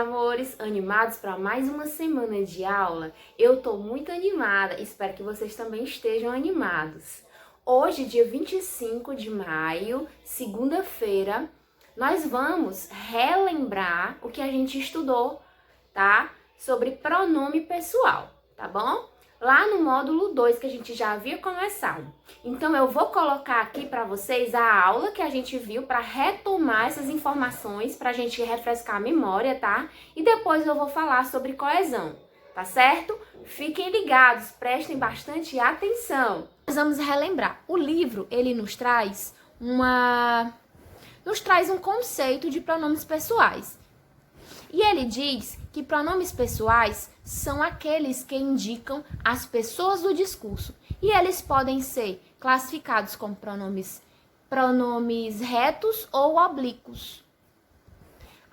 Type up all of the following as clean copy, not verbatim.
amores, animados para mais uma semana de aula? Eu tô muito animada, espero que vocês também estejam animados. Hoje, dia 25 de maio, segunda-feira, nós vamos relembrar o que a gente estudou, tá? Sobre pronome pessoal, tá bom? Lá no módulo 2, que a gente já havia começado. Então, eu vou colocar aqui para vocês a aula que a gente viu para retomar essas informações, para a gente refrescar a memória, tá? E depois eu vou falar sobre coesão, tá certo? Fiquem ligados, prestem bastante atenção. Nós vamos relembrar. O livro, ele nos traz um conceito de pronomes pessoais. E ele diz que pronomes pessoais são aqueles que indicam as pessoas do discurso. E eles podem ser classificados como pronomes retos ou oblíquos.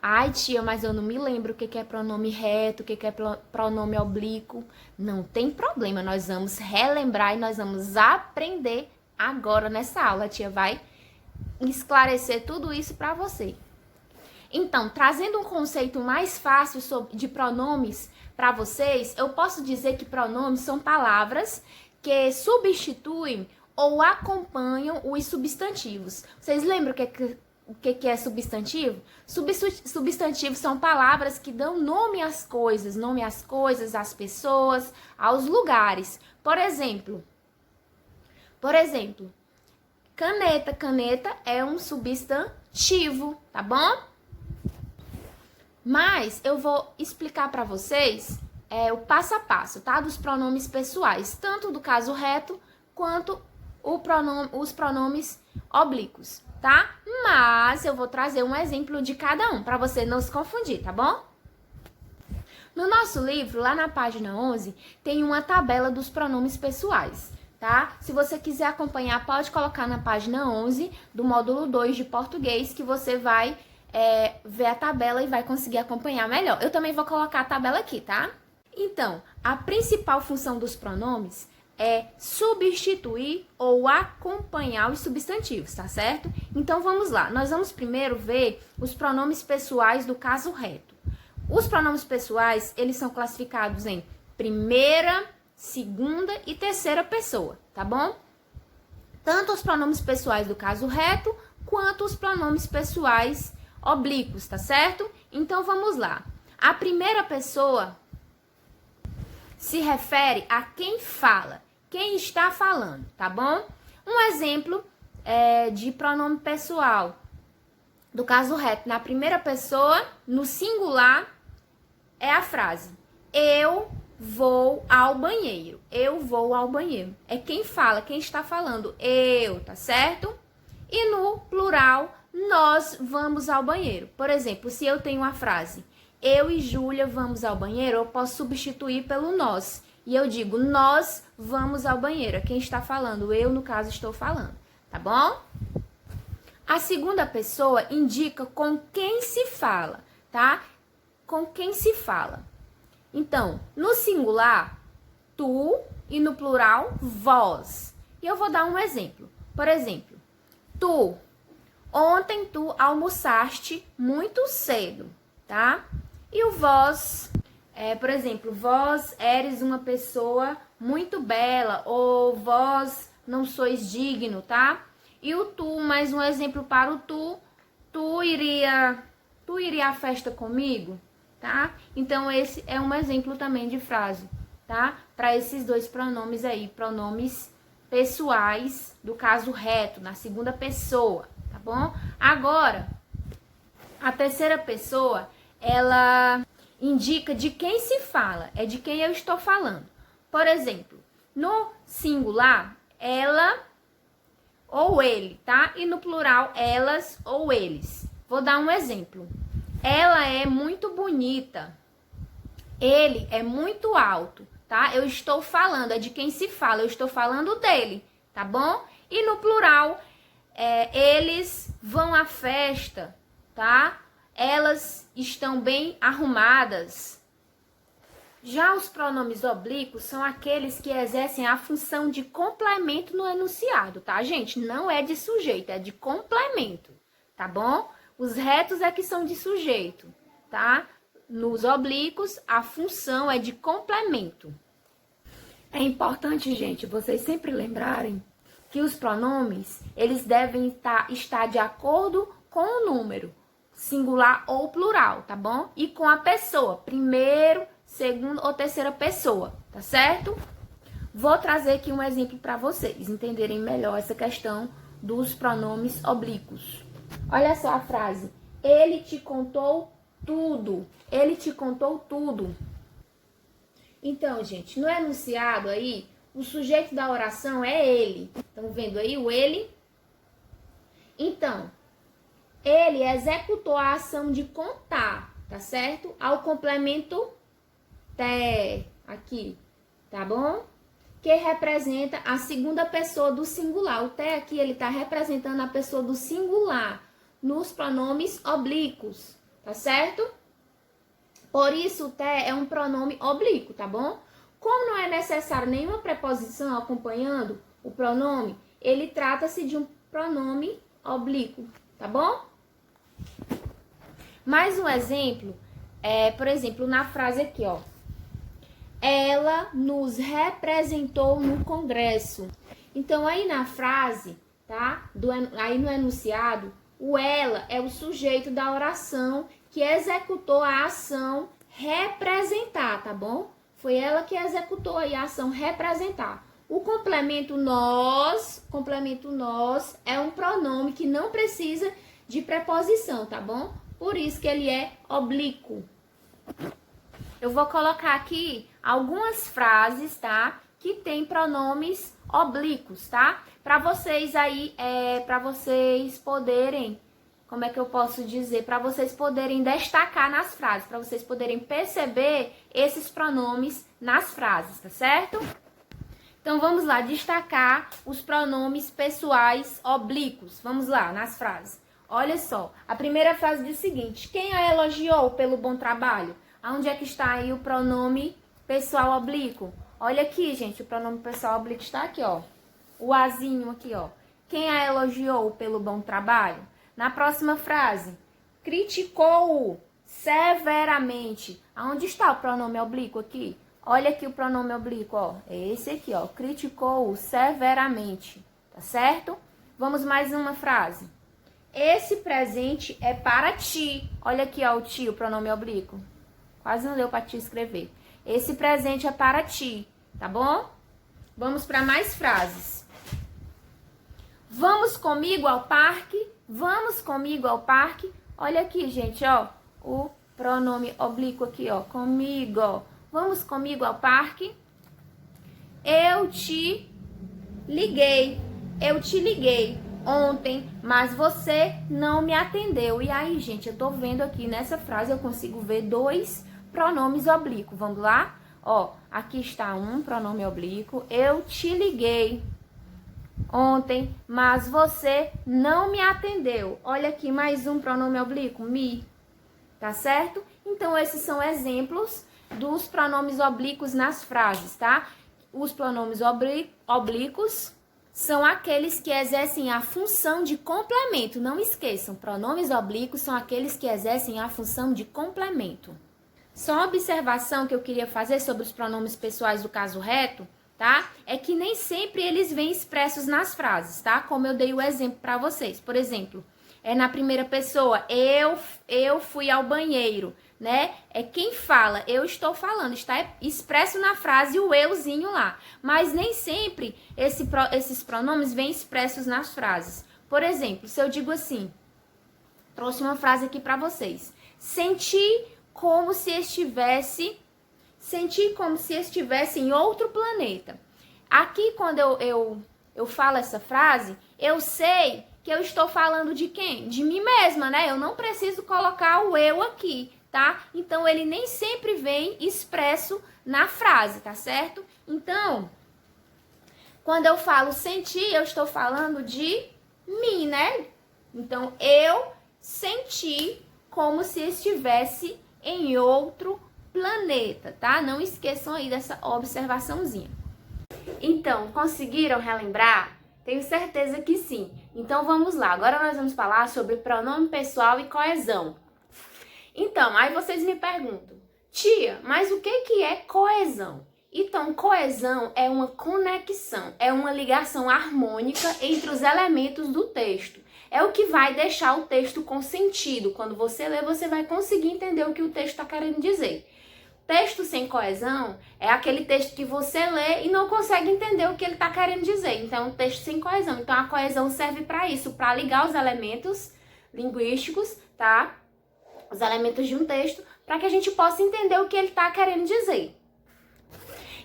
Ai, tia, mas eu não me lembro o que é pronome reto, o que é pronome oblíquo. Não tem problema, nós vamos relembrar e nós vamos aprender agora nessa aula. A tia vai esclarecer tudo isso para você. Então, trazendo um conceito mais fácil de pronomes para vocês, eu posso dizer que pronomes são palavras que substituem ou acompanham os substantivos. Vocês lembram o que é substantivo? Substantivos são palavras que dão nome às coisas, às pessoas, aos lugares. Por exemplo, caneta. Caneta é um substantivo, tá bom? Mas eu vou explicar para vocês o passo a passo, tá? Dos pronomes pessoais, tanto do caso reto quanto os pronomes oblíquos, tá? Mas eu vou trazer um exemplo de cada um, para você não se confundir, tá bom? No nosso livro, lá na página 11, tem uma tabela dos pronomes pessoais, tá? Se você quiser acompanhar, pode colocar na página 11 do módulo 2 de português, que você vai ver a tabela e vai conseguir acompanhar melhor. Eu também vou colocar a tabela aqui, tá? Então, a principal função dos pronomes é substituir ou acompanhar os substantivos, tá certo? Então, vamos lá. Nós vamos primeiro ver os pronomes pessoais do caso reto. Os pronomes pessoais, eles são classificados em primeira, segunda e terceira pessoa, tá bom? Tanto os pronomes pessoais do caso reto, quanto os pronomes pessoais oblíquos, tá certo? Então, vamos lá. A primeira pessoa se refere a quem fala, quem está falando, tá bom? Um exemplo de pronome pessoal do caso reto. Na primeira pessoa, no singular, é a frase: eu vou ao banheiro. Eu vou ao banheiro. É quem fala, quem está falando. Eu, tá certo? E no plural, nós vamos ao banheiro. Por exemplo, se eu tenho a frase eu e Júlia vamos ao banheiro, eu posso substituir pelo nós. E eu digo nós vamos ao banheiro. É quem está falando. Eu, no caso, estou falando. Tá bom? A segunda pessoa indica com quem se fala, tá? Com quem se fala. Então, no singular, tu, e no plural, vós. E eu vou dar um exemplo. Por exemplo, tu. Ontem tu almoçaste muito cedo, tá? E o vós, por exemplo, vós eres uma pessoa muito bela, ou vós não sois digno, tá? E o tu, mais um exemplo para o tu iria à festa comigo, tá? Então, esse é um exemplo também de frase, tá? Para esses dois pronomes aí, pronomes pessoais do caso reto, na segunda pessoa. Tá bom? Agora, a terceira pessoa, ela indica de quem se fala, é de quem eu estou falando. Por exemplo, no singular, ela ou ele, tá? E no plural, elas ou eles. Vou dar um exemplo. Ela é muito bonita. Ele é muito alto, tá? Eu estou falando, é de quem se fala, eu estou falando dele, tá bom? E no plural, eles vão à festa, tá? Elas estão bem arrumadas. Já os pronomes oblíquos são aqueles que exercem a função de complemento no enunciado, tá, gente? Não é de sujeito, é de complemento, tá bom? Os retos é que são de sujeito, tá? nos oblíquos, a função é de complemento. É importante, gente, vocês sempre lembrarem que os pronomes, eles devem estar de acordo com o número, singular ou plural, tá bom? E com a pessoa, primeiro, segundo ou terceira pessoa, tá certo? Vou trazer aqui um exemplo para vocês entenderem melhor essa questão dos pronomes oblíquos. Olha só a frase. Ele te contou tudo. Ele te contou tudo. Então, gente, no enunciado aí, o sujeito da oração é ele. Estão vendo aí o ele? Então, ele executou a ação de contar, tá certo? Ao complemento te, aqui, tá bom? Que representa a segunda pessoa do singular. O te aqui, ele tá representando a pessoa do singular nos pronomes oblíquos, tá certo? Por isso, o te é um pronome oblíquo, tá bom? Como não é necessário nenhuma preposição acompanhando o pronome, ele trata-se de um pronome oblíquo, tá bom? Mais um exemplo, por exemplo, na frase aqui, ó. Ela nos representou no Congresso. Então, aí na frase, tá? Aí no enunciado, o ela é o sujeito da oração que executou a ação representar, tá bom? Foi ela que executou aí a ação representar. O complemento nós é um pronome que não precisa de preposição, tá bom? Por isso que ele é oblíquo. Eu vou colocar aqui algumas frases, tá? Que tem pronomes oblíquos, tá? Para vocês aí, para vocês poderem, como é que eu posso dizer? Para vocês poderem destacar nas frases, para vocês poderem perceber esses pronomes nas frases, tá certo? Então, vamos lá, destacar os pronomes pessoais oblíquos. Vamos lá, nas frases. Olha só, a primeira frase diz o seguinte: quem a elogiou pelo bom trabalho? Aonde é que está aí o pronome pessoal oblíquo? Olha aqui, gente, o pronome pessoal oblíquo está aqui, ó. O azinho aqui, ó. Quem a elogiou pelo bom trabalho? Na próxima frase, criticou-o severamente. Aonde está o pronome oblíquo aqui? Olha aqui o pronome oblíquo, ó. É esse aqui, ó. Criticou-o severamente. Tá certo? Vamos mais uma frase. Esse presente é para ti. Olha aqui, ó, o ti, o pronome oblíquo. Quase não deu para ti escrever. Esse presente é para ti, tá bom? Vamos para mais frases. Vamos comigo ao parque? Vamos comigo ao parque? Olha aqui, gente, ó, o pronome oblíquo aqui, ó, comigo, ó. Vamos comigo ao parque? Eu te liguei ontem, mas você não me atendeu. E aí, gente, eu tô vendo aqui nessa frase, eu consigo ver dois pronomes oblíquos. Vamos lá? Ó, aqui está um pronome oblíquo. Eu te liguei ontem, mas você não me atendeu. Olha aqui, mais um pronome oblíquo, me. Tá certo? Então, esses são exemplos dos pronomes oblíquos nas frases, tá? Os pronomes oblíquos são aqueles que exercem a função de complemento. Não esqueçam, pronomes oblíquos são aqueles que exercem a função de complemento. Só uma observação que eu queria fazer sobre os pronomes pessoais do caso reto, tá? É que nem sempre eles vêm expressos nas frases, tá? Como eu dei o exemplo para vocês. Por exemplo, na primeira pessoa, eu fui ao banheiro, né? É quem fala, eu estou falando, está expresso na frase o euzinho lá. Mas nem sempre esses pronomes vêm expressos nas frases. Por exemplo, se eu digo assim, trouxe uma frase aqui para vocês. Senti como se estivesse em outro planeta. Aqui, quando eu falo essa frase, eu sei que eu estou falando de quem? De mim mesma, né? Eu não preciso colocar o eu aqui, tá? Então, ele nem sempre vem expresso na frase, tá certo? Então, quando eu falo sentir, eu estou falando de mim, né? Então, eu senti como se estivesse em outro planeta, tá? Não esqueçam aí dessa observaçãozinha. Então, conseguiram relembrar? Tenho certeza que sim. Então, vamos lá. Agora nós vamos falar sobre pronome pessoal e coesão. Então, aí vocês me perguntam, tia, mas o que é coesão? Então, coesão é uma conexão, é uma ligação harmônica entre os elementos do texto. É o que vai deixar o texto com sentido. Quando você lê, você vai conseguir entender o que o texto está querendo dizer. Texto sem coesão é aquele texto que você lê e não consegue entender o que ele está querendo dizer. Então, é um texto sem coesão. Então, a coesão serve para isso, para ligar os elementos linguísticos, tá? Os elementos de um texto, para que a gente possa entender o que ele está querendo dizer.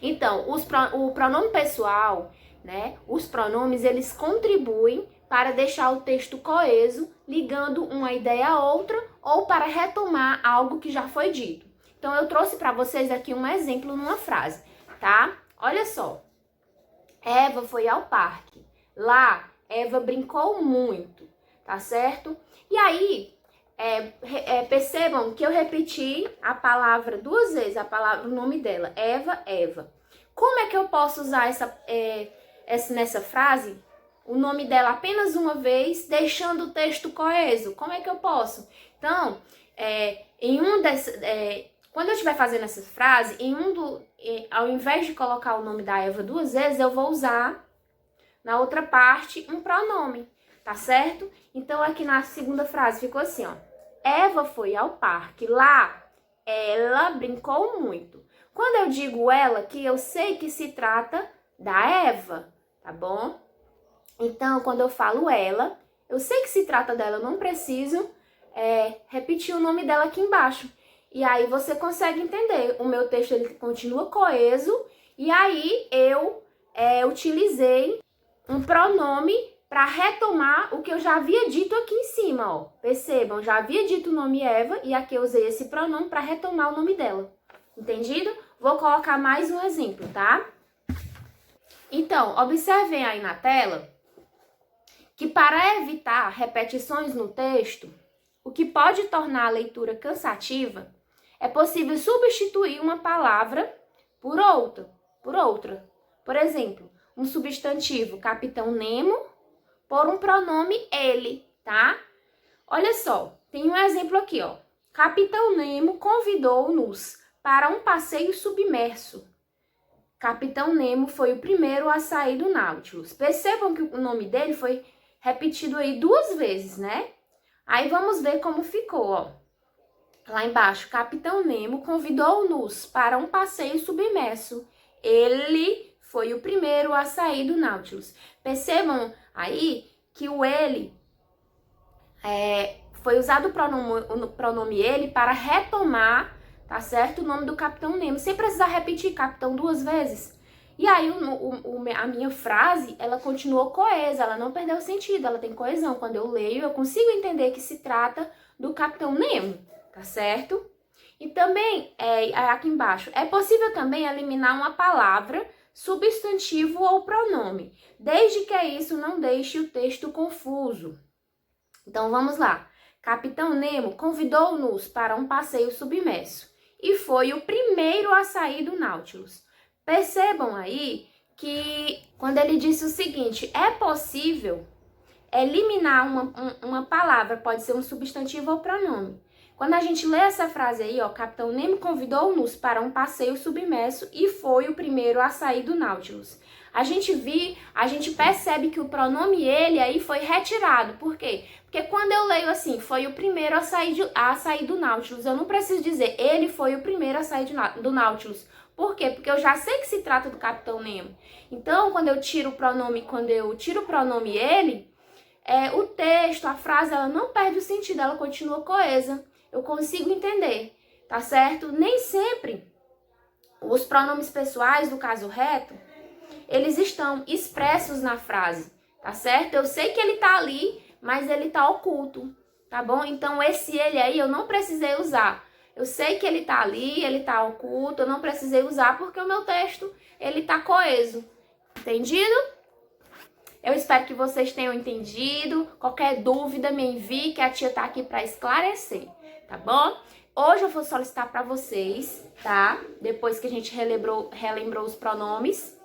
Então, o pronome pessoal, né? Os pronomes, eles contribuem para deixar o texto coeso, ligando uma ideia a outra ou para retomar algo que já foi dito. Então, eu trouxe para vocês aqui um exemplo numa frase, tá? Olha só. Eva foi ao parque. Lá, Eva brincou muito, tá certo? E aí, percebam que eu repeti a palavra duas vezes, o nome dela, Eva, Eva. Como é que eu posso usar nessa frase o nome dela apenas uma vez, deixando o texto coeso? Como é que eu posso? Então, quando eu estiver fazendo essa frase, ao invés de colocar o nome da Eva duas vezes, eu vou usar na outra parte um pronome, tá certo? Então, aqui na segunda frase ficou assim, ó. Eva foi ao parque. Lá, ela brincou muito. Quando eu digo ela, que eu sei que se trata da Eva, tá bom? Então, quando eu falo ela, eu sei que se trata dela, eu não preciso repetir o nome dela aqui embaixo. E aí você consegue entender. O meu texto ele continua coeso e aí eu utilizei um pronome para retomar o que eu já havia dito aqui em cima, ó. Percebam, já havia dito o nome Eva e aqui eu usei esse pronome para retomar o nome dela. Entendido? Vou colocar mais um exemplo, tá? Então, observem aí na tela que para evitar repetições no texto, o que pode tornar a leitura cansativa, é possível substituir uma palavra por outra. Por exemplo, um substantivo Capitão Nemo por um pronome ele, tá? Olha só, tem um exemplo aqui, ó. Capitão Nemo convidou-nos para um passeio submerso. Capitão Nemo foi o primeiro a sair do Nautilus. Percebam que o nome dele foi repetido aí duas vezes, né? Aí vamos ver como ficou, ó. Lá embaixo, Capitão Nemo convidou-nos para um passeio submerso. Ele foi o primeiro a sair do Nautilus. Percebam aí que o ele foi usado o pronome ele para retomar, tá certo? O nome do Capitão Nemo, sem precisar repetir Capitão duas vezes. E aí a minha frase, ela continuou coesa, ela não perdeu sentido, ela tem coesão. Quando eu leio, eu consigo entender que se trata do Capitão Nemo, tá certo? E também, aqui embaixo, é possível também eliminar uma palavra, substantivo ou pronome, desde que isso não deixe o texto confuso. Então, vamos lá. Capitão Nemo convidou-nos para um passeio submerso e foi o primeiro a sair do Nautilus. Percebam aí que quando ele disse o seguinte, é possível eliminar uma palavra, pode ser um substantivo ou pronome. Quando a gente lê essa frase aí, ó, Capitão Nemo convidou-nos para um passeio submerso e foi o primeiro a sair do Nautilus. A gente percebe que o pronome ele aí foi retirado. Por quê? Porque quando eu leio assim, foi o primeiro a sair do Nautilus, eu não preciso dizer ele foi o primeiro a sair do Nautilus. Por quê? Porque eu já sei que se trata do Capitão Nemo. Então, quando eu tiro o pronome ele, o texto, a frase, ela não perde o sentido, ela continua coesa. Eu consigo entender, tá certo? Nem sempre os pronomes pessoais do caso reto, eles estão expressos na frase, tá certo? Eu sei que ele tá ali, mas ele tá oculto, tá bom? Então, esse ele aí eu não precisei usar. Eu sei que ele tá ali, ele tá oculto, eu não precisei usar porque o meu texto, ele tá coeso. Entendido? Eu espero que vocês tenham entendido. Qualquer dúvida, me envie, que a tia tá aqui para esclarecer, tá bom? Hoje eu vou solicitar para vocês, tá? Depois que a gente relembrou os pronomes,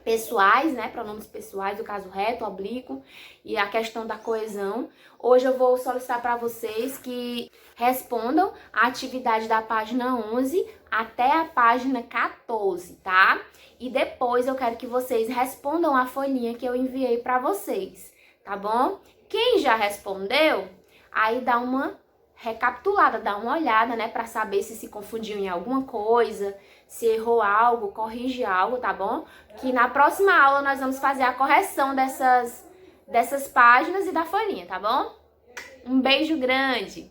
pessoais, né? Pronomes pessoais, o caso reto, oblíquo e a questão da coesão. Hoje eu vou solicitar para vocês que respondam a atividade da página 11 até a página 14, tá? E depois eu quero que vocês respondam a folhinha que eu enviei para vocês, tá bom? Quem já respondeu, aí dá uma recapitulada, dá uma olhada, né, para saber se confundiu em alguma coisa, se errou algo, corrige algo, tá bom? Que na próxima aula nós vamos fazer a correção dessas páginas e da folhinha, tá bom? Um beijo grande!